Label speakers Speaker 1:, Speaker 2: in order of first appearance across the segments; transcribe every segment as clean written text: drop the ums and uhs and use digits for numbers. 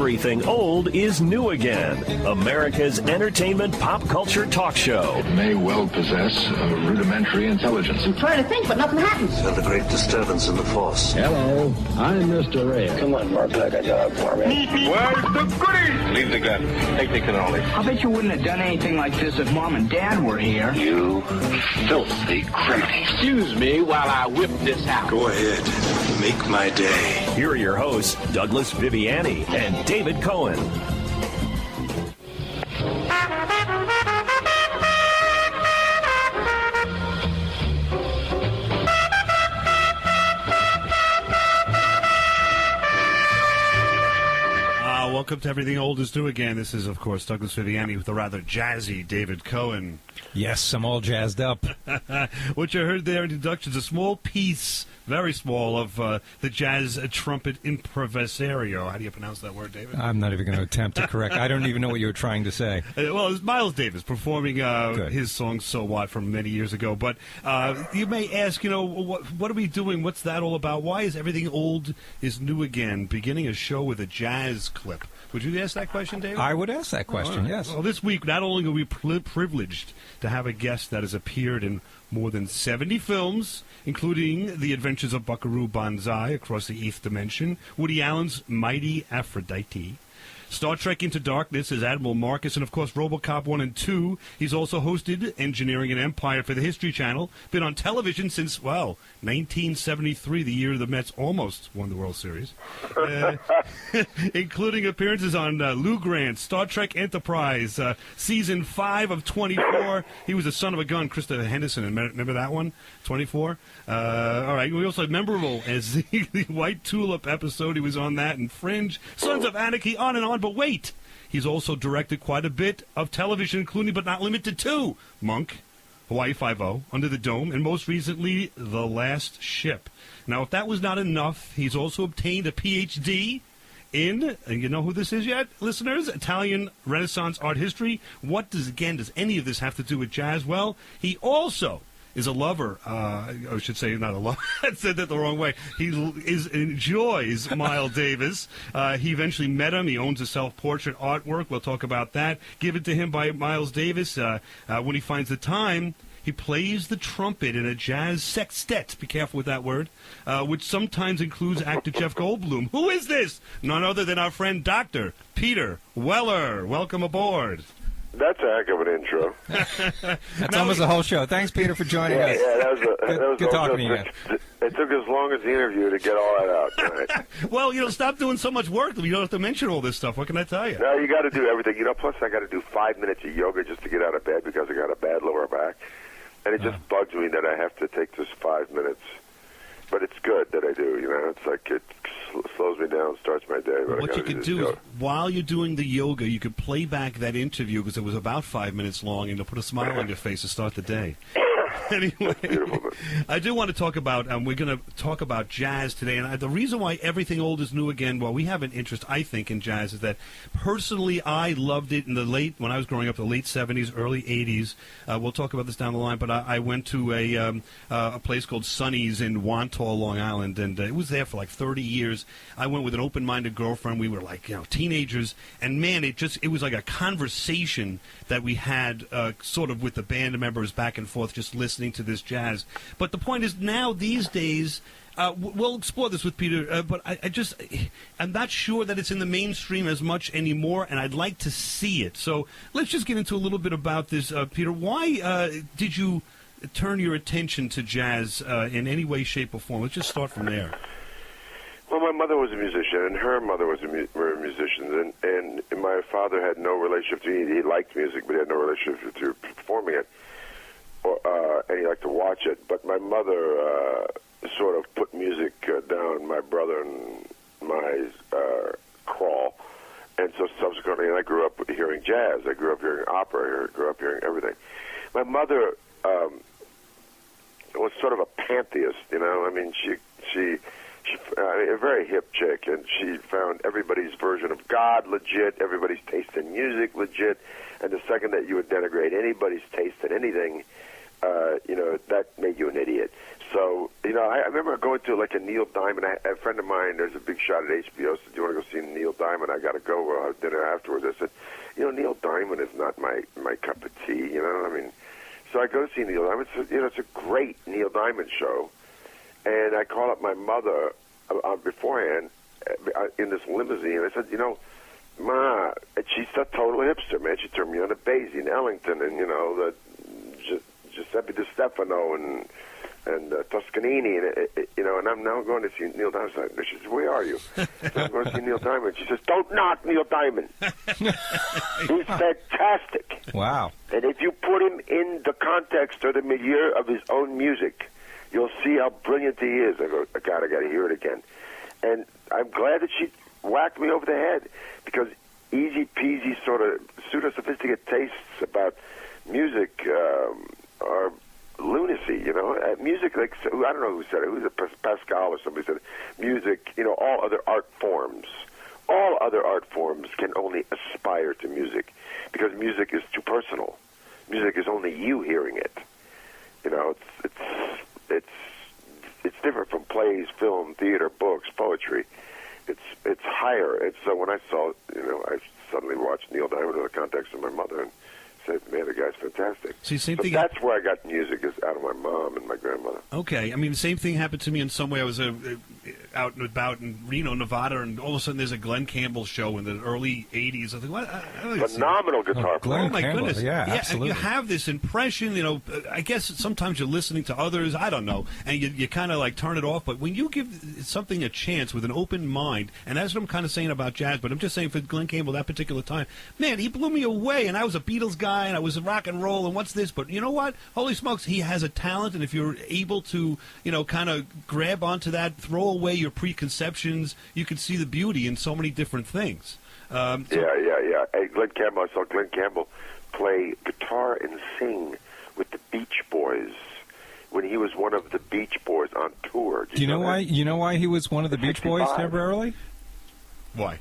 Speaker 1: Everything old is new again. America's entertainment pop culture talk show.
Speaker 2: It may well possess a rudimentary intelligence.
Speaker 3: I'm trying to think, but nothing happens.
Speaker 4: Felt a great disturbance in the force.
Speaker 5: Hello, I'm Mr. Red.
Speaker 4: Come on, Mark, like a dog for me.
Speaker 6: Where's the goodies?
Speaker 2: Leave the gun. Take the cannoli.
Speaker 6: I bet you wouldn't have done anything like this if Mom and Dad were here.
Speaker 2: You filthy criminal.
Speaker 5: Excuse me while I whip this out.
Speaker 4: Go ahead. Make my day.
Speaker 1: Here are your hosts, Douglas Viviani and David Cohen.
Speaker 7: Welcome to Everything Old is New Again. This is, of course, Douglas Viviani with the rather jazzy David Cohen.
Speaker 8: Yes, I'm all jazzed up.
Speaker 7: What you heard there in the introduction is a small piece, very small, of the jazz trumpet improvisario. How do you pronounce that word, David?
Speaker 8: I'm not even going to attempt to correct. I don't even know what you were trying to say.
Speaker 7: Well, it's Miles Davis performing his song So What from many years ago. But you may ask, what are we doing? What's that all about? Why is Everything Old is New Again beginning a show with a jazz clip? Would you ask that question, David?
Speaker 8: I would ask that question, yes.
Speaker 7: Well, this week, not only are we privileged to have a guest that has appeared in more than 70 films, including The Adventures of Buckaroo Banzai Across the Eighth Dimension, Woody Allen's Mighty Aphrodite, Star Trek Into Darkness as Admiral Marcus, and, of course, RoboCop 1 and 2. He's also hosted Engineering an Empire for the History Channel, been on television since, 1973, the year the Mets almost won the World Series, including appearances on Lou Grant, Star Trek Enterprise, Season 5 of 24. He was a son of a gun, Christopher Henderson, remember that one? 24? All right, we also memorable as the White Tulip episode. He was on that, and Fringe, Sons of Anarchy, on and on. But wait, he's also directed quite a bit of television, including but not limited to Monk, Hawaii Five-0, Under the Dome, and most recently, The Last Ship. Now, if that was not enough, he's also obtained a Ph.D. in, and you know who this is yet, listeners? Italian Renaissance art history. What does any of this have to do with jazz? Well, he also is a lover, I should say not a lover, I said that the wrong way. He enjoys Miles Davis. He eventually met him. He owns a self-portrait artwork. We'll talk about that. Given to him by Miles Davis. When he finds the time, he plays the trumpet in a jazz sextet, be careful with that word, which sometimes includes actor Jeff Goldblum. Who is this? None other than our friend Dr. Peter Weller. Welcome aboard.
Speaker 9: That's a heck of an intro.
Speaker 8: That's almost the whole show. Thanks, Peter, for joining us.
Speaker 9: Yeah, that was
Speaker 8: good talking to you.
Speaker 9: It took as long as the interview to get all that out tonight.
Speaker 7: Well, stop doing so much work. You don't have to mention all this stuff. What can I tell you?
Speaker 9: No, you got to do everything. Plus I got to do 5 minutes of yoga just to get out of bed because I got a bad lower back. And it just bugs me that I have to take this 5 minutes. But it's good that I do, It's like it slows me down, starts my day. But
Speaker 7: what you could do is, while you're doing the yoga, you could play back that interview because it was about 5 minutes long, and it'll put a smile on your face to start the day. Anyway, I do want to talk about, we're going to talk about jazz today. And the reason why Everything Old is New Again, well, we have an interest, I think, in jazz, is that personally I loved it in when I was growing up, the late 70s, early 80s. We'll talk about this down the line, but I went to a place called Sonny's in Wantagh, Long Island, and it was there for like 30 years. I went with an open-minded girlfriend. We were like, teenagers, and man, it was like a conversation that we had sort of with the band members back and forth, just listening to this jazz. But the point is, now these days, we'll explore this with Peter, but I'm not sure that it's in the mainstream as much anymore, and I'd like to see it. So let's just get into a little bit about this, Peter. Why did you turn your attention to jazz in any way, shape, or form? Let's just start from there.
Speaker 9: Well, my mother was a musician, and her mother were musicians, and my father had no relationship to me. He liked music, but he had no relationship to performing it. And he liked to watch it, but my mother sort of put music down my brother and my crawl, and so subsequently, and I grew up hearing jazz. I grew up hearing opera. I grew up hearing everything. My mother was sort of a pantheist, she a very hip chick, and she found everybody's version of God legit, everybody's taste in music legit, and the second that you would denigrate anybody's taste in anything, that made you an idiot. So, I remember going to like a Neil Diamond. A friend of mine, there's a big shot at HBO, said, do you want to go see Neil Diamond? I got to go. We'll have dinner afterwards. I said, Neil Diamond is not my cup of tea, So I go see Neil Diamond. It's a great Neil Diamond show. And I call up my mother beforehand in this limousine. I said, Ma, and she's a total hipster, man. She turned me on to Basie and Ellington and, the Giuseppe Di Stefano and Toscanini, and I'm now going to see Neil Diamond. She says, where are you? I'm going to see Neil Diamond. She says, don't knock Neil Diamond. He's fantastic.
Speaker 8: Wow.
Speaker 9: And if you put him in the context or the milieu of his own music, you'll see how brilliant he is. I go, God, I got to hear it again. And I'm glad that she whacked me over the head, because easy-peasy sort of pseudo-sophisticated tastes about music are lunacy, music, like, I don't know who said it. Who was it? Pascal or somebody said it. Music, all other art forms can only aspire to music, because music is too personal. Music is only you hearing it. It's different from plays, film, theater, books, poetry. It's higher. And so when I saw, I suddenly watched Neil Diamond in the context of my mother and said, man, the guy's fantastic.
Speaker 7: See, same
Speaker 9: but
Speaker 7: thing.
Speaker 9: That's where I got music, is out of my mom and my grandmother.
Speaker 7: Okay, I mean, the same thing happened to me in some way. I was out and about in Reno, Nevada, and all of a sudden there's a Glenn Campbell show in the early 80s. I think, what?
Speaker 9: Phenomenal guitar player.
Speaker 7: Oh, my goodness.
Speaker 8: Yeah, absolutely.
Speaker 7: You have this impression, I guess sometimes you're listening to others, I don't know, and you kind of like turn it off. But when you give something a chance with an open mind, and that's what I'm kind of saying about jazz, but I'm just saying for Glenn Campbell that particular time, man, he blew me away, and I was a Beatles guy, and I was a rock and roll, and what's this? But you know what? Holy smokes, he has a talent, and if you're able to, kind of grab onto that, throw away your preconceptions, you can see the beauty in so many different things.
Speaker 9: Yeah. Hey, Glenn Campbell, I saw Glenn Campbell play guitar and sing with the Beach Boys when he was one of the Beach Boys on tour.
Speaker 8: Do you know why? You know why he was one of the Beach Boys temporarily?
Speaker 7: Why?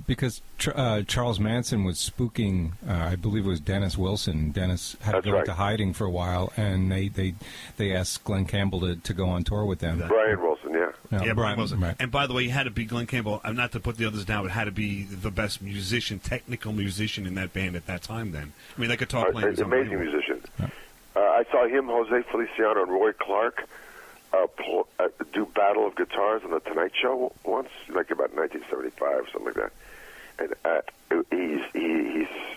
Speaker 8: Because Charles Manson was spooking, I believe it was Dennis Wilson. Dennis had to go into hiding for a while, and they asked Glenn Campbell to go on tour with them.
Speaker 9: Brian Wilson, yeah.
Speaker 7: Yeah, Brian Wilson.
Speaker 8: Right.
Speaker 7: And by the way, he had to be Glenn Campbell, not to put the others down, but had to be the best musician, technical musician in that band at that time then. I mean, that guitar playing was
Speaker 9: amazing musician. Yeah. I saw him, Jose Feliciano, and Roy Clark do Battle of Guitars on The Tonight Show once, like about 1975, something like that. And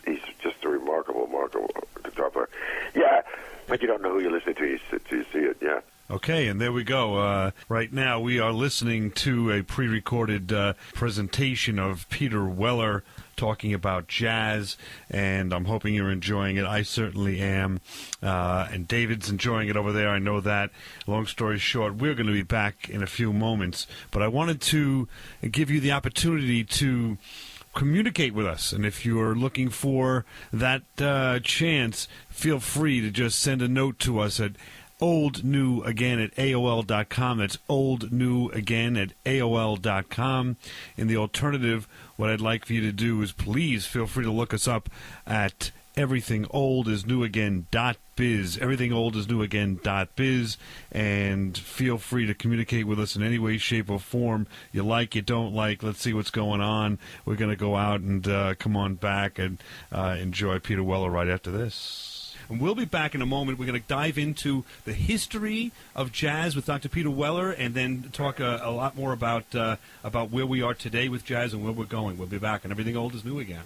Speaker 9: he's just a remarkable guitar player. Yeah, but you don't know who you're listening to till you see it, yeah.
Speaker 7: Okay, and there we go. Right now we are listening to a pre-recorded presentation of Peter Weller talking about jazz, and I'm hoping you're enjoying it. I certainly am. And David's enjoying it over there. I know that. Long story short, we're going to be back in a few moments, but I wanted to give you the opportunity to communicate with us, and if you're looking for that chance, feel free to just send a note to us at oldnewagain at AOL.com. That's oldnewagain at AOL.com. In the alternative, what I'd like for you to do is please feel free to look us up at everythingoldisnewagain.biz, everythingoldisnewagain.biz, and feel free to communicate with us in any way, shape, or form you like, you don't like. Let's see what's going on. We're going to go out and come on back and enjoy Peter Weller right after this. And we'll be back in a moment. We're going to dive into the history of jazz with Dr. Peter Weller, and then talk a lot more about where we are today with jazz and where we're going. We'll be back, and Everything Old is New Again.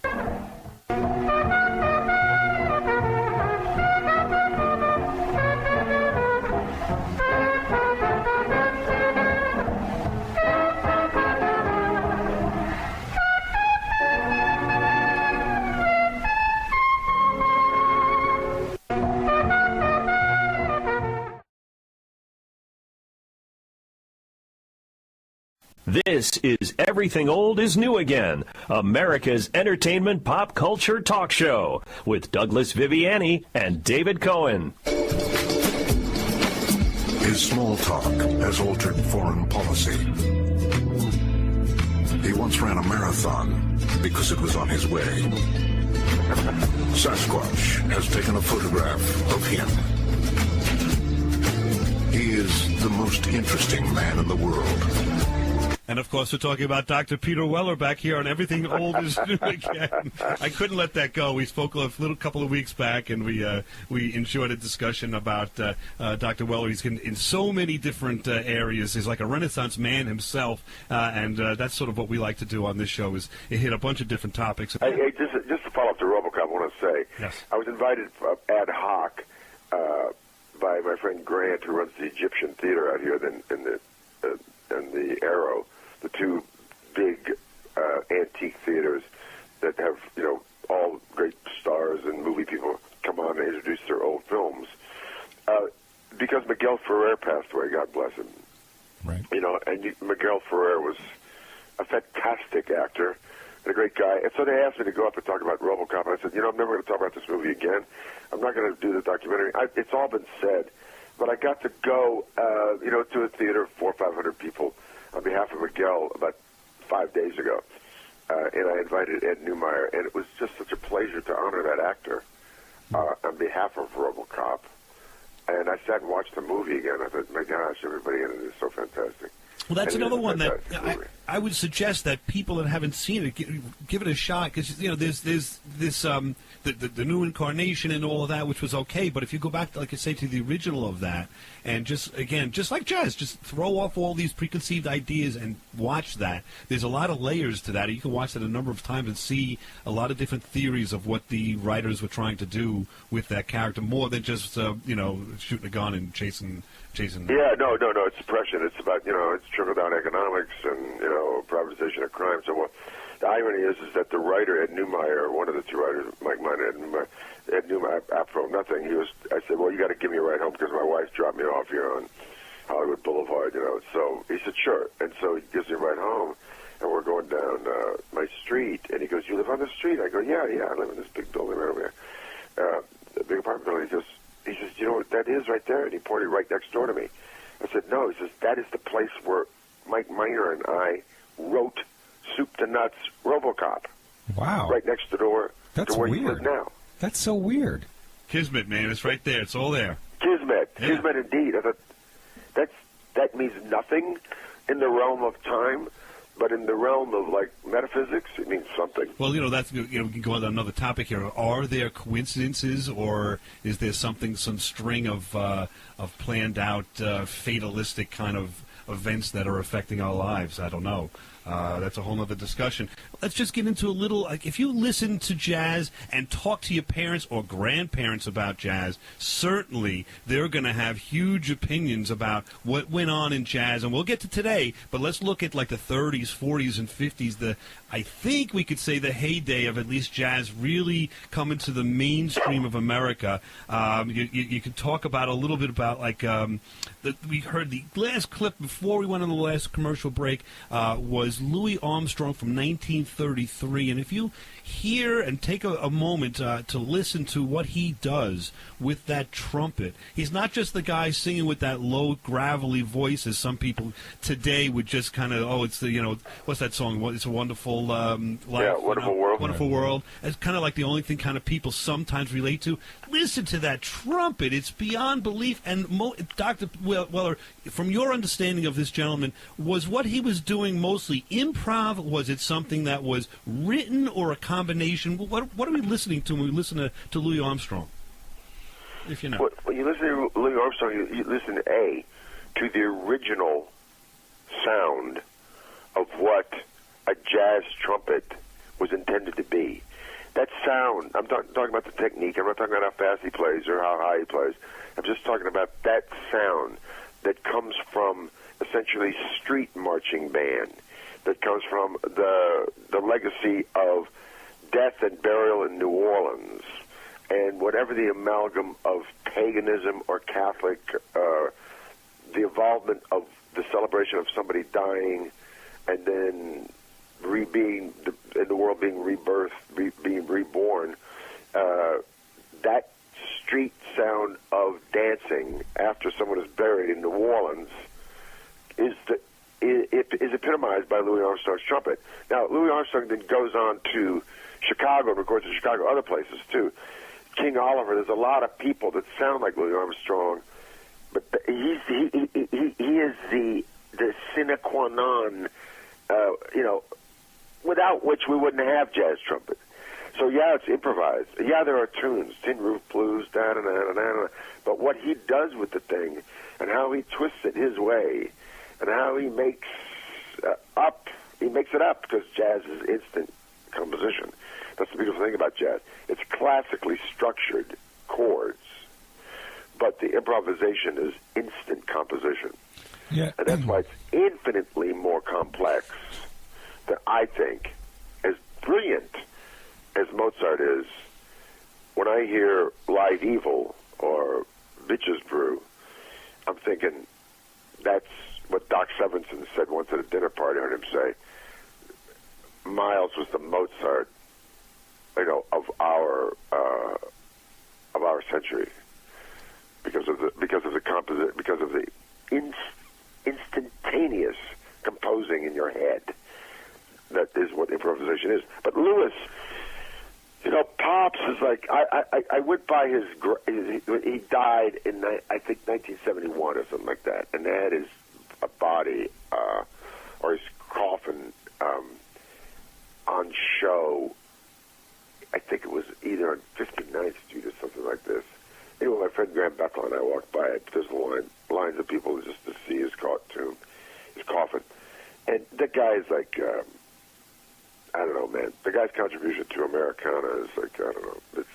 Speaker 1: This is Everything Old is New Again, America's entertainment pop culture talk show with Douglas Viviani and David Cohen.
Speaker 3: His small talk has altered foreign policy. He once ran a marathon because it was on his way. Sasquatch has taken a photograph of him. He is is the most interesting man in the world.
Speaker 7: And, of course, we're talking about Dr. Peter Weller back here on Everything Old is New Again. I couldn't let that go. We spoke a couple of weeks back, and we enjoyed a discussion about Dr. Weller. He's in so many different areas. He's like a Renaissance man himself, and that's sort of what we like to do on this show is hit a bunch of different topics.
Speaker 9: Hey, just to follow up to RoboCop, I want to say,
Speaker 7: yes.
Speaker 9: I was invited ad hoc by my friend Grant, who runs the Egyptian Theater out here in the Arrow, the two big antique theaters that have, all great stars and movie people come on and introduce their old films. Because Miguel Ferrer passed away, God bless him.
Speaker 8: Right.
Speaker 9: And Miguel Ferrer was a fantastic actor and a great guy. And so they asked me to go up and talk about RoboCop. And I said, I'm never going to talk about this movie again. I'm not going to do the documentary. It's all been said. But I got to go, to a theater of 400 or 500 people on behalf of Miguel about 5 days ago. And I invited Ed Neumeyer, and it was just such a pleasure to honor that actor on behalf of RoboCop. And I sat and watched the movie again. I thought, my gosh, everybody in it is so fantastic.
Speaker 7: Well, that's
Speaker 9: and
Speaker 7: another one that
Speaker 9: I
Speaker 7: would suggest that people that haven't seen it give it a shot because there's this the new incarnation and all of that, which was okay. But if you go back, like I say, to the original of that, and just like jazz, just throw off all these preconceived ideas and watch that. There's a lot of layers to that. You can watch that a number of times and see a lot of different theories of what the writers were trying to do with that character, more than just shooting a gun and chasing.
Speaker 9: Yeah, no, it's suppression. It's about, it's trickle-down economics and, privatization of crime. So the irony is that the writer, Ed Neumeyer, one of the two writers, Mike Mine, Ed Neumeyer, Afro Nothing, I said, well, you got to give me a ride home because my wife dropped me off here on Hollywood Boulevard, So he said, sure. And so he gives me a ride home, and we're going down my street. And he goes, you live on the street? I go, yeah, I live in this big building right over here, a big apartment building. He says, you know what that is right there? And he pointed right next door to me. I said, no. He says, that is the place where Mike Miner and I wrote Soup to Nuts RoboCop.
Speaker 8: Wow.
Speaker 9: Right next to the door to where you live now.
Speaker 8: That's so weird.
Speaker 7: Kismet, man. It's right there. It's all there.
Speaker 9: Kismet.
Speaker 7: Yeah.
Speaker 9: Kismet indeed. I thought that means nothing in the realm of time. But in the realm of, metaphysics, it means something.
Speaker 7: Well, that's, we can go on to another topic here. Are there coincidences, or is there some string of planned out, fatalistic kind of events that are affecting our lives? I don't know. That's a whole other discussion. Let's just get into a little, if you listen to jazz and talk to your parents or grandparents about jazz, certainly they're going to have huge opinions about what went on in jazz. And we'll get to today, but let's look at the 30s, 40s, and 50s. I think we could say the heyday of at least jazz really coming to the mainstream of America. You could talk about a little bit about we heard the last clip before we went on the last commercial break was Louis Armstrong from 1933. And if you hear and take a moment to listen to what he does with that trumpet, he's not just the guy singing with that low, gravelly voice as some people today would just kind of, it's the, what's that song? It's a Wonderful Life.
Speaker 9: Yeah, Wonderful World.
Speaker 7: Wonderful World. It's kind of like the only thing kind of people sometimes relate to. Listen to that trumpet. It's beyond belief. And Dr. Weller, from your understanding of this gentleman, was what he was doing mostly improv? Was it something that was written or a combination? What are we listening to when we listen to Louis Armstrong? If you know.
Speaker 9: Well, when you listen to Louis Armstrong, you listen to the original sound of what a jazz trumpet was intended to be. That sound, I'm talking about the technique. I'm not talking about how fast he plays or how high he plays. I'm just talking about that sound that comes from essentially street marching band, that comes from the legacy of death and burial in New Orleans, and whatever the amalgam of paganism or Catholic, the involvement of the celebration of somebody dying, and then being in the world being rebirthed, being reborn. That street sound of dancing after someone is buried in New Orleans is epitomized by Louis Armstrong's trumpet. Now, Louis Armstrong then goes on to Chicago and records in Chicago, other places too. King Oliver, there's a lot of people that sound like Louis Armstrong, but he is the sine qua non, without which we wouldn't have jazz trumpet. So yeah, it's improvised. Yeah, there are tunes, Tin Roof Blues, da-da-da-da-da. But what he does with the thing and how he twists it his way and how he makes it up because jazz is instant composition. That's the beautiful thing about jazz. It's classically structured chords, but the improvisation is instant composition.
Speaker 8: Yeah.
Speaker 9: And that's why it's infinitely more complex than I think, as brilliant as Mozart is. When I hear Live Evil or Bitches Brew, I'm thinking that's what Doc Severinsen said once at a dinner party. I heard him say, Miles was the Mozart, of our century, because of the instantaneous composing in your head. That is what improvisation is. But Louis, Pops is like, I went by he died in, I think, 1971 or something like that, and they had his body, or his coffin, on show. I think it was either on 59th Street or something like this. Anyway, my friend Graham Bethel and I walked by it. There's lines of people just to see his coffin. And the guy's like, I don't know, man. The guy's contribution to Americana is like, I don't know. It's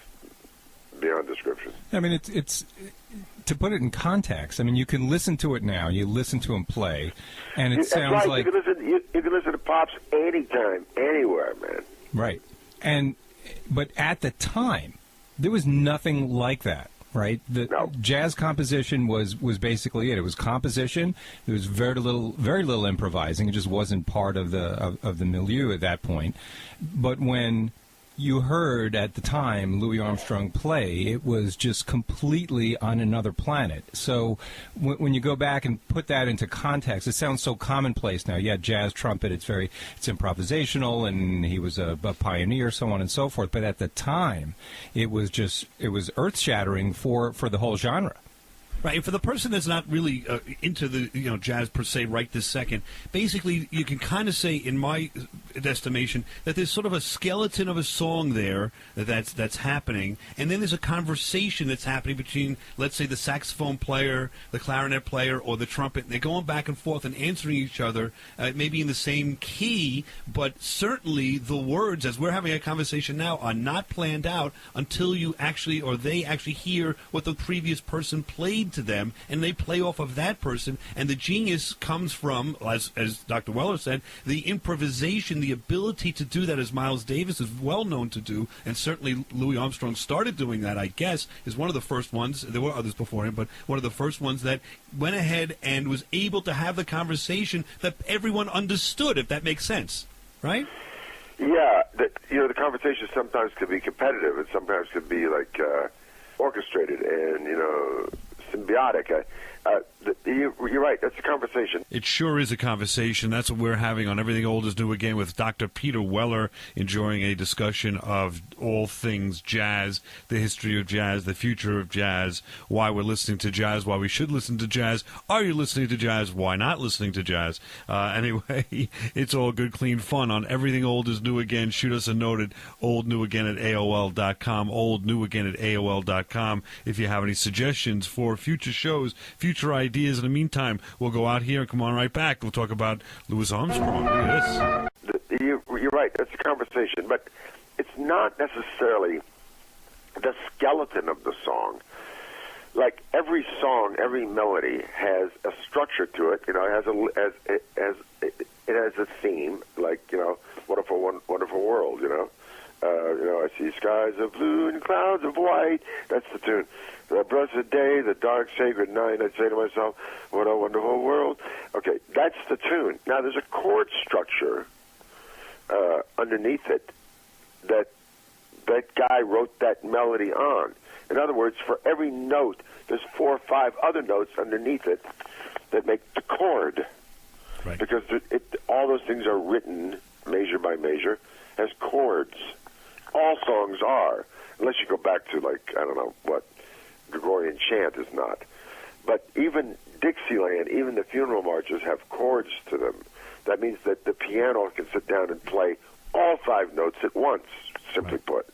Speaker 9: beyond description.
Speaker 8: I mean, it's to put it in context. I mean, you can listen to it now. You listen to him play, and it sounds
Speaker 9: right.
Speaker 8: like
Speaker 9: you can listen to Pops anytime, anywhere, man.
Speaker 8: Right. But at the time, there was nothing like that. Right, the jazz composition was basically it. It was composition. There was very little improvising. It just wasn't part of the milieu at that point. But when you heard at the time Louis Armstrong play, it was just completely on another planet. So when you go back and put that into context, it sounds so commonplace now. Yeah, jazz trumpet, it's improvisational, and he was a pioneer, so on and so forth. But at the time, it was earth-shattering for the whole genre.
Speaker 7: Right, and for the person that's not really into the jazz per se right this second, basically you can kind of say, in my estimation, that there's sort of a skeleton of a song there that's happening, and then there's a conversation that's happening between, let's say, the saxophone player, the clarinet player, or the trumpet, and they're going back and forth and answering each other, maybe in the same key, but certainly the words, as we're having a conversation now, are not planned out until they actually hear what the previous person played to them, and they play off of that person. And the genius comes from, as Dr. Weller said, the improvisation, the ability to do that, as Miles Davis is well known to do, and certainly Louis Armstrong started doing that, I guess, is one of the first ones. There were others before him, but one of the first ones that went ahead and was able to have the conversation that everyone understood, if that makes sense, right?
Speaker 9: Yeah, the conversation sometimes could be competitive, and sometimes could be like orchestrated and symbiotic. You're right. That's a conversation.
Speaker 7: It sure is a conversation. That's what we're having on Everything Old is New Again with Dr. Peter Weller, enjoying a discussion of all things jazz, the history of jazz, the future of jazz, why we're listening to jazz, why we should listen to jazz. Are you listening to jazz? Why not listening to jazz? Anyway, it's all good, clean fun on Everything Old is New Again. Shoot us a note at oldnewagain@AOL.com, oldnewagain@AOL.com. If you have any suggestions for future shows, future ideas. In the meantime, we'll go out here and come on right back. We'll talk about Louis Armstrong. Look at
Speaker 9: this. You're right. That's a conversation, but it's not necessarily the skeleton of the song. Like every song, every melody has a structure to it. It has a theme. Like Wonderful World. I see skies of blue and clouds of white. That's the tune. The blessed day, the dark sacred night, I'd say to myself, what a wonderful world. Okay, that's the tune. Now, there's a chord structure underneath it that guy wrote that melody on. In other words, for every note, there's 4 or 5 other notes underneath it that make the chord.
Speaker 7: Right.
Speaker 9: Because all those things are written, measure by measure, as chords. All songs are, unless you go back to, Gregorian chant is not. But even Dixieland, even the funeral marches have chords to them. That means that the piano can sit down and play all 5 notes at once, simply put.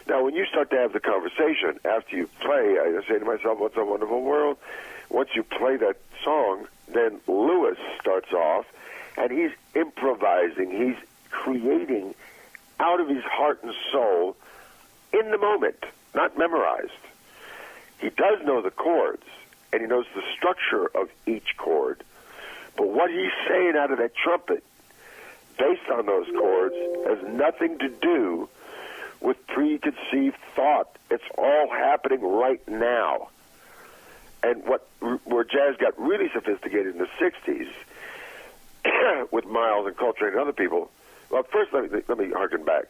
Speaker 9: Now, when you start to have the conversation, after you play, I say to myself, what's a wonderful world? Once you play that song, then Lewis starts off, and he's improvising. He's creating out of his heart and soul in the moment, not memorized. He does know the chords, and he knows the structure of each chord. But what he's saying out of that trumpet, based on those chords, has nothing to do with preconceived thought. It's all happening right now. And where jazz got really sophisticated in the 60s with Miles and Coltrane and other people, well, first let me harken back.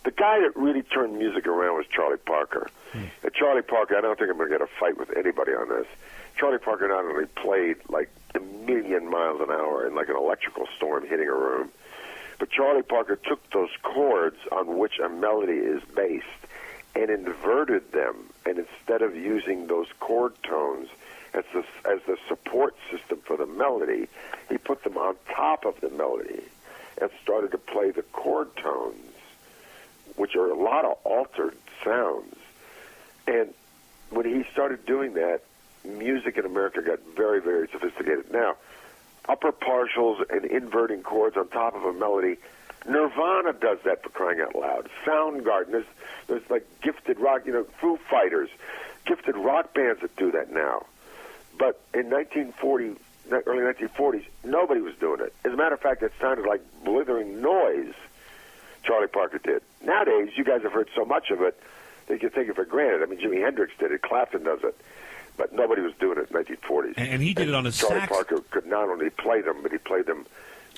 Speaker 9: The guy that really turned music around was Charlie Parker. And Charlie Parker, I don't think I'm going to get a fight with anybody on this. Charlie Parker not only played like a million miles an hour in like an electrical storm hitting a room, but Charlie Parker took those chords on which a melody is based and inverted them, and instead of using those chord tones as the support system for the melody, he put them on top of the melody and started to play the chord tones, which are a lot of altered sounds. And when he started doing that, music in America got very, very sophisticated. Now, upper partials and inverting chords on top of a melody, Nirvana does that, for crying out loud. Soundgarden, there's like gifted rock, Foo Fighters, gifted rock bands that do that now. But in early 1940s, nobody was doing it. As a matter of fact, it sounded like blithering noise. Charlie Parker did. Nowadays, you guys have heard so much of it that you take it for granted. I mean, Jimi Hendrix did it, Clapton does it, but nobody was doing it in the 1940s.
Speaker 7: And he did it on a
Speaker 9: Charlie
Speaker 7: sax.
Speaker 9: Parker could not only play them, but he played them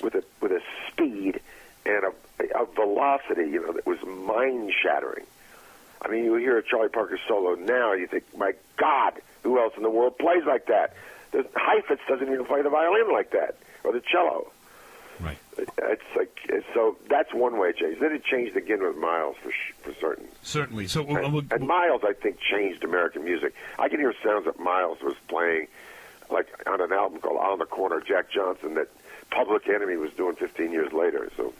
Speaker 9: with a speed and a velocity, that was mind-shattering. I mean, you hear a Charlie Parker solo now, you think, my God, who else in the world plays like that? Heifetz doesn't even play the violin like that, or the cello.
Speaker 7: Right.
Speaker 9: So that's one way it changed. Then it changed again with Miles for certain.
Speaker 7: Certainly. So
Speaker 9: and Miles, I think, changed American music. I can hear sounds that Miles was playing, like on an album called On the Corner, Jack Johnson, that Public Enemy was doing 15 years later. So.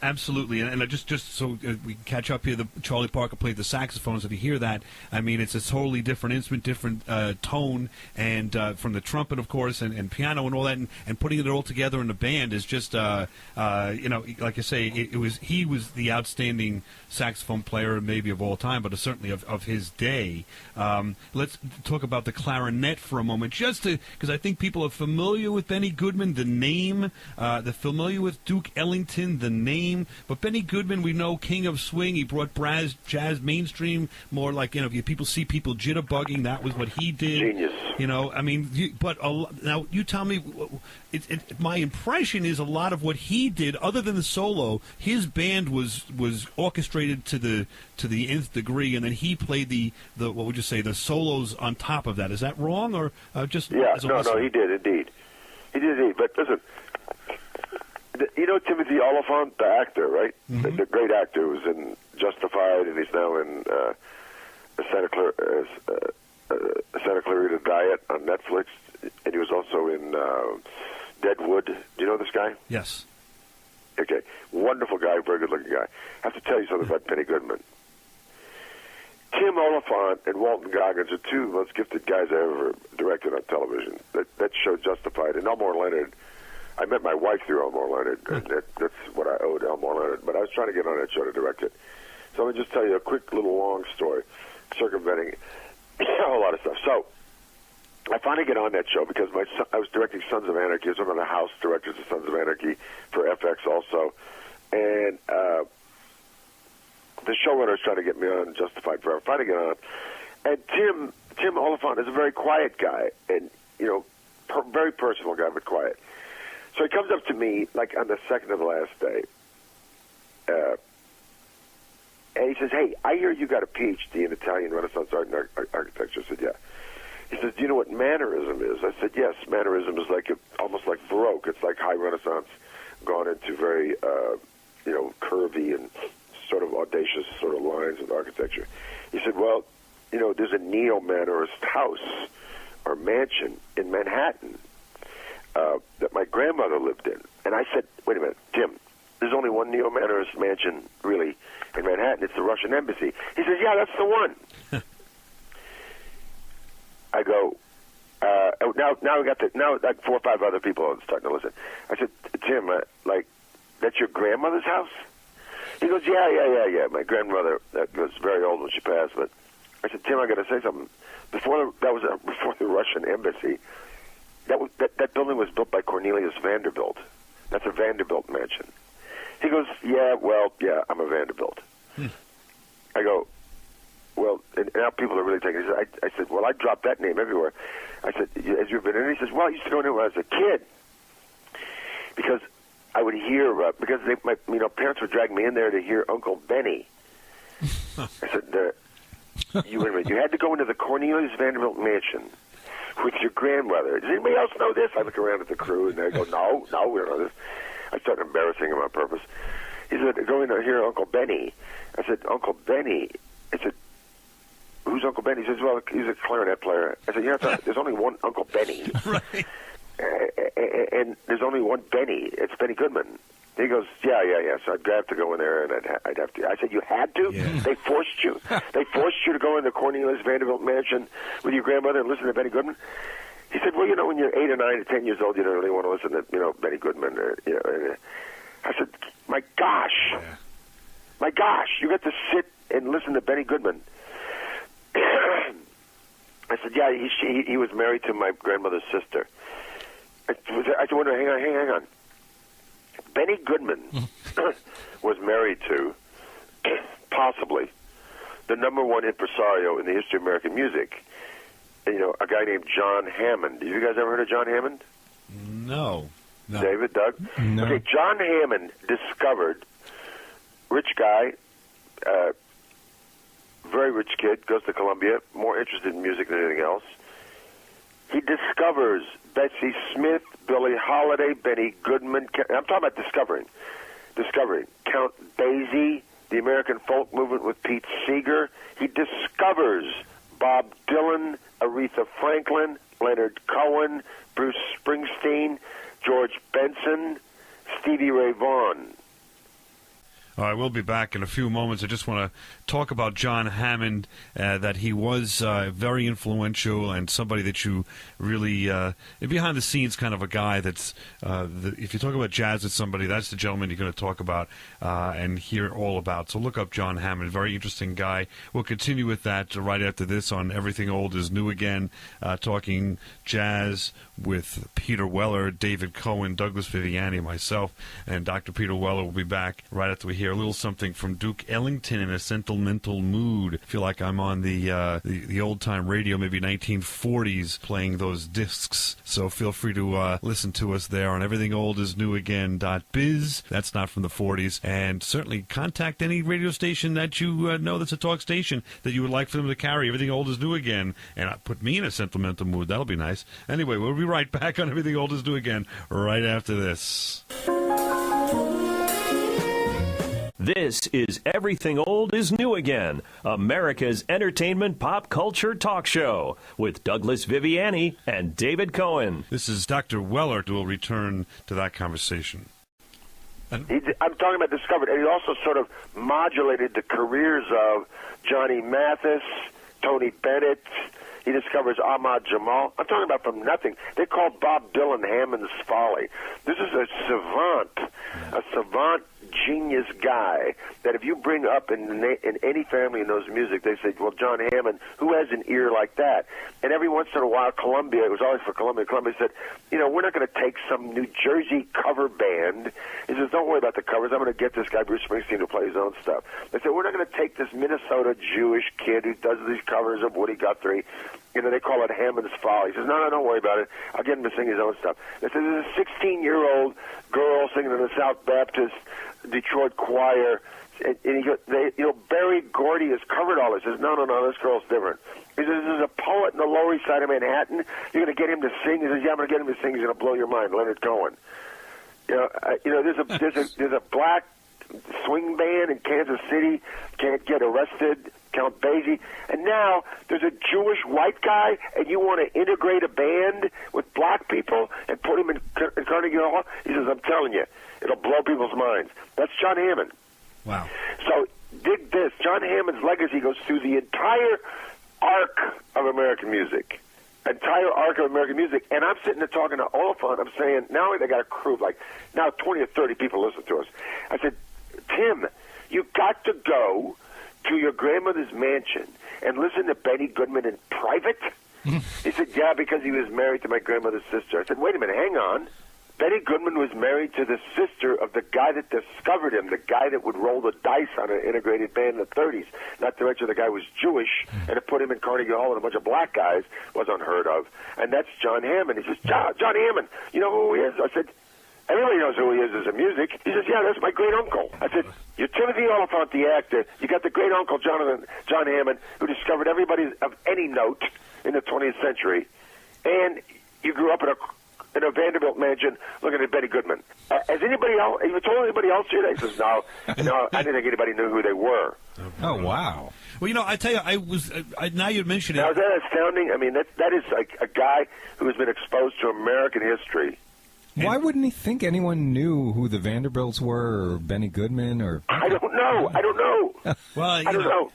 Speaker 7: Absolutely, and just so we catch up here, Charlie Parker played the saxophones. If you hear that, I mean, it's a totally different instrument, different tone, and from the trumpet, of course, and piano and all that, and putting it all together in a band is just, like I say, he was the outstanding saxophone player, maybe of all time, but certainly of his day. Let's talk about the clarinet for a moment, just because I think people are familiar with Benny Goodman, the name, they're familiar with Duke Ellington, the name. But Benny Goodman, we know, king of swing. He brought jazz mainstream, more like, people see people jitterbugging. That was what he did.
Speaker 9: Genius.
Speaker 7: I mean, now you tell me, my impression is a lot of what he did, other than the solo, his band was orchestrated to the nth degree, and then he played the what would you say, the solos on top of that. Is that wrong, or just as a listener?
Speaker 9: No, he did indeed. He did indeed. But listen, Timothy Oliphant, the actor, right?
Speaker 7: Mm-hmm.
Speaker 9: The great actor who's in Justified, and he's now in Santa Clarita Diet on Netflix, and he was also in Deadwood. Do you know this guy?
Speaker 7: Yes.
Speaker 9: Okay. Wonderful guy, very good-looking guy. I have to tell you something about Benny Goodman. Tim Oliphant and Walton Goggins are two of the most gifted guys I ever directed on television. That show Justified, and Elmore Leonard. I met my wife through Elmore Leonard, and that's what I owed Elmore Leonard. But I was trying to get on that show to direct it. So let me just tell you a quick little long story, circumventing a whole lot of stuff. So I finally get on that show because I was directing Sons of Anarchy. I was one of the house directors of Sons of Anarchy for FX also. And the showrunner was trying to get me on Justified Forever. Finally get on. And Tim Oliphant is a very quiet guy and, very personal guy, but quiet. So he comes up to me, like, on the second of the last day, and he says, hey, I hear you got a PhD in Italian Renaissance art and architecture. I said, yeah. He says, do you know what mannerism is? I said, yes, mannerism is almost like Baroque. It's like high Renaissance gone into very, curvy and sort of audacious sort of lines of architecture. He said, well, there's a neo-mannerist house or mansion in Manhattan that my grandmother lived in. And I said, wait a minute, Tim, there's only one neo-Mannerist mansion, really, in Manhattan. It's the Russian Embassy. He says, yeah, that's the one. I go, now we got now like 4 or 5 other people are starting to listen. I said, Tim, that's your grandmother's house? He goes, yeah. My grandmother was very old when she passed, but I said, Tim, I got to say something. Before the Russian Embassy, that building was built by Cornelius Vanderbilt. That's a Vanderbilt mansion. He goes, yeah, I'm a Vanderbilt. I go, well, and now people are really taking it. I said, well, I dropped that name everywhere. I said, has you been in? He says, well, I used to go in there when I was a kid because I would hear because my parents would drag me in there to hear Uncle Benny. I said, wait a minute, you had to go into the Cornelius Vanderbilt mansion with your grandmother. Does anybody else know this? I look around at the crew and they go, no, we don't know this. I started embarrassing him on purpose. He said, go in there hear Uncle Benny. I said, Uncle Benny? I said, who's Uncle Benny? He says, well, he's a clarinet player. I said, there's only one Uncle Benny.
Speaker 7: Right.
Speaker 9: And there's only one Benny. It's Benny Goodman. He goes, yeah. So I'd have to go in there, and I'd have to. I said, you had to?
Speaker 7: Yeah.
Speaker 9: They forced you? They forced you to go in the Cornelius Vanderbilt mansion with your grandmother and listen to Benny Goodman? He said, well, when you're 8 or 9 or 10 years old, you don't really want to listen to, Benny Goodman. I said, my gosh, you got to sit and listen to Benny Goodman. I said, yeah, he was married to my grandmother's sister. I said, wonder, hang on. Benny Goodman was married to, possibly, the #1 impresario in the history of American music. A guy named John Hammond. Have you guys ever heard of John Hammond?
Speaker 7: No.
Speaker 9: David, Doug?
Speaker 8: No.
Speaker 9: Okay, John Hammond discovered, rich guy, very rich kid, goes to Columbia, more interested in music than anything else. He discovers Bessie Smith, Billie Holiday, Benny Goodman. I'm talking about discovering. Count Basie, the American folk movement with Pete Seeger. He discovers Bob Dylan, Aretha Franklin, Leonard Cohen, Bruce Springsteen, George Benson, Stevie Ray Vaughan.
Speaker 7: All right, we'll be back in a few moments. I just want to talk about John Hammond, that he was very influential and somebody that you really, behind the scenes kind of a guy that's, if you talk about jazz with somebody, that's the gentleman you're going to talk about and hear all about. So look up John Hammond, very interesting guy. We'll continue with that right after this on Everything Old is New Again, talking jazz with Peter Weller, David Cohen, Douglas Viviani, myself, and Dr. Peter Weller will be back right after we hear a little something from Duke Ellington in a sentimental mood. I feel like I'm on the old-time radio, maybe 1940s, playing those discs. So feel free to listen to us there on everythingoldisnewagain.biz. That's not from the 40s. And certainly contact any radio station that you know that's a talk station that you would like for them to carry Everything Old is New Again. And put me in a sentimental mood. That'll be nice. Anyway, we'll be right back on Everything Old is New Again right after this.
Speaker 1: This is Everything Old is New Again, America's entertainment pop culture talk show with Douglas Viviani and David Cohen.
Speaker 7: This is Dr. Weller who will return to that conversation.
Speaker 9: I'm talking about discovered, and he also sort of modulated the careers of Johnny Mathis, Tony Bennett. He discovers Ahmad Jamal. I'm talking about from nothing. They called Bob Dylan Hammond's Folly. This is a savant genius guy that if you bring up in any family who knows music, they say, well, John Hammond, who has an ear like that? And every once in a while, Columbia, it was always for Columbia said, we're not going to take some New Jersey cover band. He says, don't worry about the covers. I'm going to get this guy, Bruce Springsteen, to play his own stuff. They said, we're not going to take this Minnesota Jewish kid who does these covers of Woody Guthrie. They call it Hammond's Folly. He says, no, don't worry about it. I'll get him to sing his own stuff. They said, there's a 16-year-old girl singing in the South Baptist Detroit choir, and he goes, Barry Gordy has covered all this. He says, no, this girl's different. He says, this is a poet in the Lower East Side of Manhattan. You're going to get him to sing? He says, yeah, I'm going to get him to sing. He's going to blow your mind, Leonard Cohen. There's a black swing band in Kansas City can't get arrested Count Basie, and now there's a Jewish white guy, and you want to integrate a band with black people and put him in Carnegie Hall? He says, I'm telling you, it'll blow people's minds. That's John Hammond.
Speaker 7: Wow.
Speaker 9: So dig this. John Hammond's legacy goes through the entire arc of American music. Entire arc of American music. And I'm sitting there talking to Oliphant. I'm saying, now they got a crew of now 20 or 30 people listen to us. I said, Tim, you got to go to your grandmother's mansion and listen to Benny Goodman in private? He said, yeah, because he was married to my grandmother's sister. I said, wait a minute, hang on. Benny Goodman was married to the sister of the guy that discovered him, the guy that would roll the dice on an integrated band in the 30s. Not to mention the guy was Jewish, and to put him in Carnegie Hall with a bunch of black guys was unheard of. And that's John Hammond. He says, John Hammond, you know who he is? I said, everybody knows who he is as a music. He says, yeah, that's my great-uncle. I said, you're Timothy Oliphant, the actor. You got the great-uncle, John Hammond, who discovered everybody of any note in the 20th century. And you grew up in a Vanderbilt mansion looking at Benny Goodman. Has anybody else, have you told anybody else today? He says, no, I didn't think anybody knew who they were.
Speaker 8: Oh, wow.
Speaker 7: Well, you know, I tell you, now you mentioned it.
Speaker 9: Now, is that astounding? I mean, that is like a guy who has been exposed to American history.
Speaker 8: Why wouldn't he think anyone knew who the Vanderbilts were, or Benny Goodman, or...
Speaker 9: I don't know.
Speaker 7: Well,
Speaker 9: I don't know.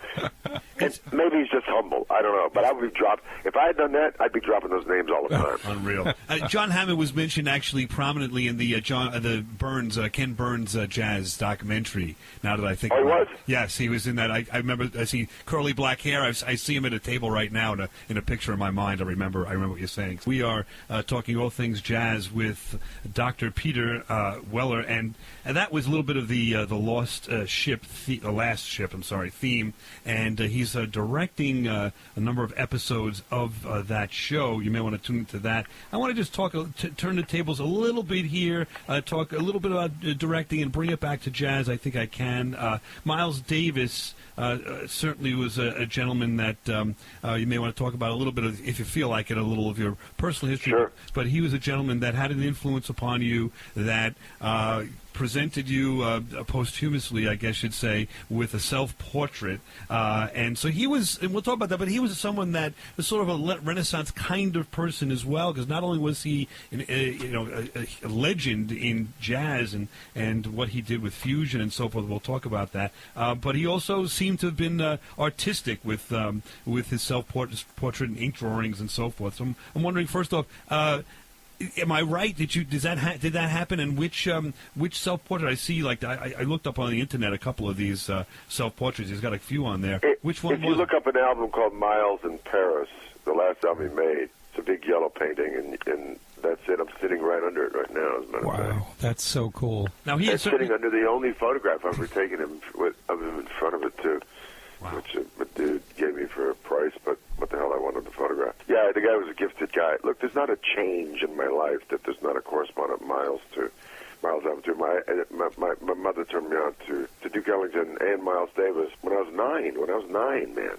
Speaker 9: Maybe he's just humble. I don't know. But I would be if I had done that, I'd be dropping those names all the time.
Speaker 7: Unreal. John Hammond was mentioned actually prominently in the Ken Burns jazz documentary. Now that I think,
Speaker 9: he was?
Speaker 7: Yes, he was in that. I remember. I see curly black hair. I see him at a table right now in a picture in my mind. I remember what you're saying. We are talking all things jazz with Dr. Peter Weller, and that was a little bit of the Lost Ship, the Last Ship. I'm sorry, theme, and he's directing a number of episodes of that show. You may want to tune into that. I want to just turn the tables a little bit here, talk a little bit about directing and bring it back to jazz. I think I can. Miles Davis certainly was a gentleman that you may want to talk about a little bit of, if you feel like it, a little of your personal history.
Speaker 9: Sure.
Speaker 7: But he was a gentleman that had an influence upon you that presented you posthumously, I guess you'd say, with a self-portrait. And so he was, and we'll talk about that, but he was someone that was sort of a Renaissance kind of person as well, because not only was he a legend in jazz and what he did with fusion and so forth, we'll talk about that, but he also seemed to have been artistic with his self-portrait and ink drawings and so forth. So I'm wondering, first off, am I right? Did that happen? And which self-portrait? I see, I looked up on the internet a couple of these self-portraits. He's got a few on there. Which one? If
Speaker 9: you look up an album called Miles in Paris, the last album he made, it's a big yellow painting, and that's it. I'm sitting right under it right now. As a matter of fact.
Speaker 8: Wow, that's so cool.
Speaker 7: Now he is
Speaker 9: sitting under the only photograph I've ever taken of him in front of it too.
Speaker 7: Wow.
Speaker 9: Which a dude gave me for a price, but what the hell, I wanted the photograph. Yeah, the guy was a gifted guy. Look, there's not a change in my life that there's not a correspondent Miles Davis. My mother turned me on to Duke Ellington and Miles Davis when I was 9, man.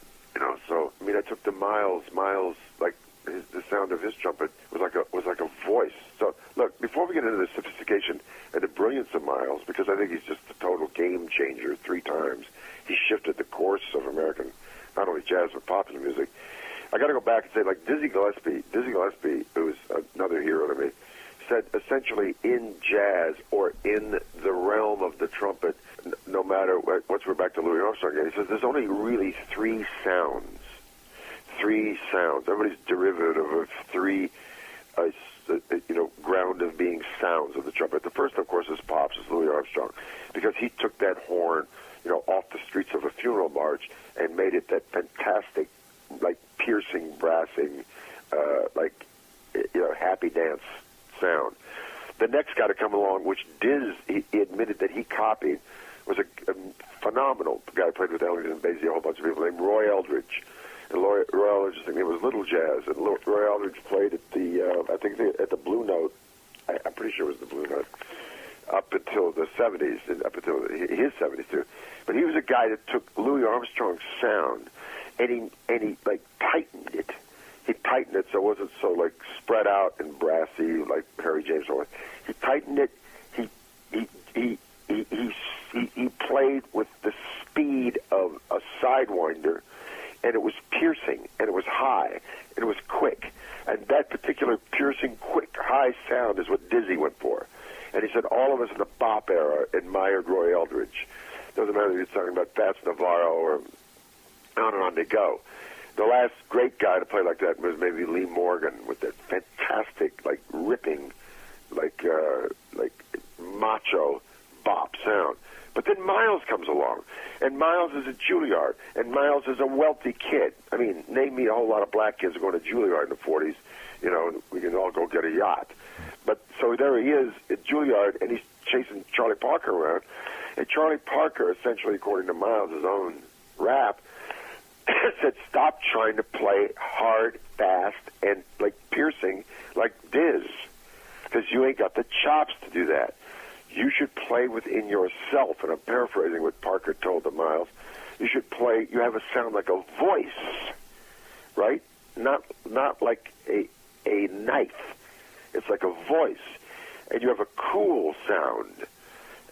Speaker 9: So I mean, I took to Miles, like the sound of his trumpet was like a voice. So look, before we get into the sophistication and the brilliance of Miles, because I think he's just a total game changer 3 times. He shifted the course of American, not only jazz, but popular music. I got to go back and say, like Dizzy Gillespie, who was another hero to me, said essentially in jazz or in the realm of the trumpet, no matter what, once we're back to Louis Armstrong again, he says there's only really 3 sounds. 3 sounds. Everybody's derivative of 3, ground of being sounds of the trumpet. The first, of course, is Pops, is Louis Armstrong, because he took that horn, off the streets of a funeral march and made it that fantastic, like piercing, brassing, happy dance sound. The next guy to come along, which he admitted that he copied, was a phenomenal guy who played with Ellington and Basie, a whole bunch of people, named Roy Eldridge. And Roy Eldridge's name was Little Jazz, and Roy Eldridge played at at the Blue Note. I'm pretty sure it was the Blue Note, up until the 70s, and up until his 70s too. But he was a guy that took Louis Armstrong's sound and he tightened it. He tightened it so it wasn't so like spread out and brassy like Harry James or what. He tightened it. He played with the speed of a Sidewinder, and it was piercing, and it was high, and it was quick. And that particular piercing, quick, high sound is what Dizzy went for. And he said all of us in the bop era admired Roy Eldridge. Doesn't matter if you're talking about Fats Navarro or on and on they go. The last great guy to play like that was maybe Lee Morgan with that fantastic, like ripping, like macho bop sound. But then Miles comes along, and Miles is a Juilliard, and Miles is a wealthy kid. I mean, name me a whole lot of black kids going to Juilliard in the 40s, you know, and we can all go get a yacht. But so there he is at Juilliard, and he's chasing Charlie Parker around. And Charlie Parker, essentially, according to Miles' own rap, said, stop trying to play hard, fast, and like piercing like Diz, because you ain't got the chops to do that. You should play within yourself, and I'm paraphrasing what Parker told to Miles. You should play, you have a sound like a voice, right? Not like a knife. It's like a voice. And you have a cool sound.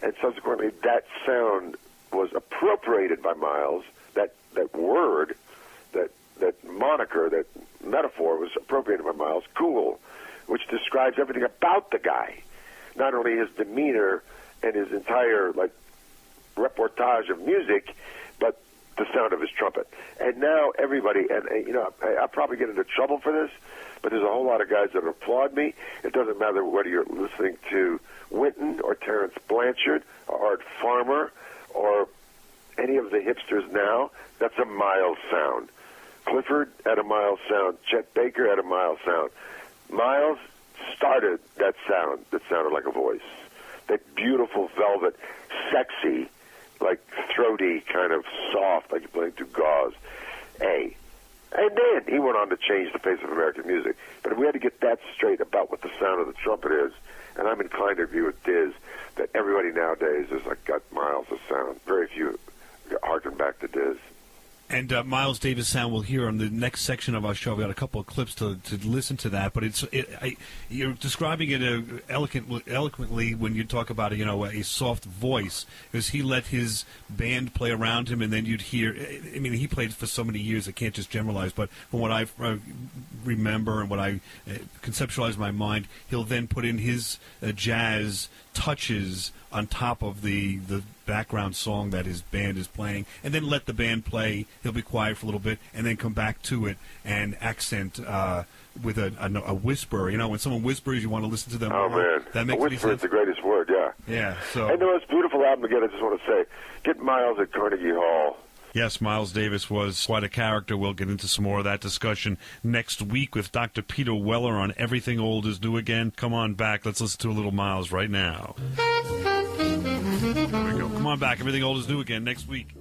Speaker 9: And subsequently, that sound was appropriated by Miles. That word, that moniker, that metaphor was appropriated by Miles, cool, which describes everything about the guy. Not only his demeanor and his entire like reportage of music, but the sound of his trumpet. And now everybody, and you know, I'll probably get into trouble for this, but there's a whole lot of guys that applaud me. It doesn't matter whether you're listening to Wynton or Terrence Blanchard or Art Farmer or any of the hipsters now. That's a Miles sound. Clifford had a Miles sound. Chet Baker had a Miles sound. Miles started that sound that sounded like a voice. That beautiful velvet, sexy, like throaty, kind of soft, like you're playing through gauze. And then he went on to change the face of American music. But if we had to get that straight about what the sound of the trumpet is, and I'm inclined to agree with Diz, that everybody nowadays has like got Miles' sound. Very few harken back to Diz.
Speaker 7: And Miles Davis sound we'll hear on the next section of our show. We got a couple of clips to listen to that, but you're describing it eloquently when you talk about a soft voice, because he let his band play around him, and then you'd hear. I mean, he played for so many years. I can't just generalize, but from what I remember and what I conceptualize in my mind, he'll then put in his jazz touches on top of the background song that his band is playing, and then let the band play. He'll be quiet for a little bit, and then come back to it and accent with a whisper. You know, when someone whispers, you want to listen to them.
Speaker 9: Oh, man.
Speaker 7: That makes
Speaker 9: a whisper is the greatest word, yeah.
Speaker 7: Yeah, so.
Speaker 9: And the most beautiful album, again, I just want to say, get Miles at Carnegie Hall.
Speaker 7: Yes, Miles Davis was quite a character. We'll get into some more of that discussion next week with Dr. Peter Weller on Everything Old is New Again. Come on back. Let's listen to a little Miles right now. There we go. Come on back. Everything Old is New Again next week.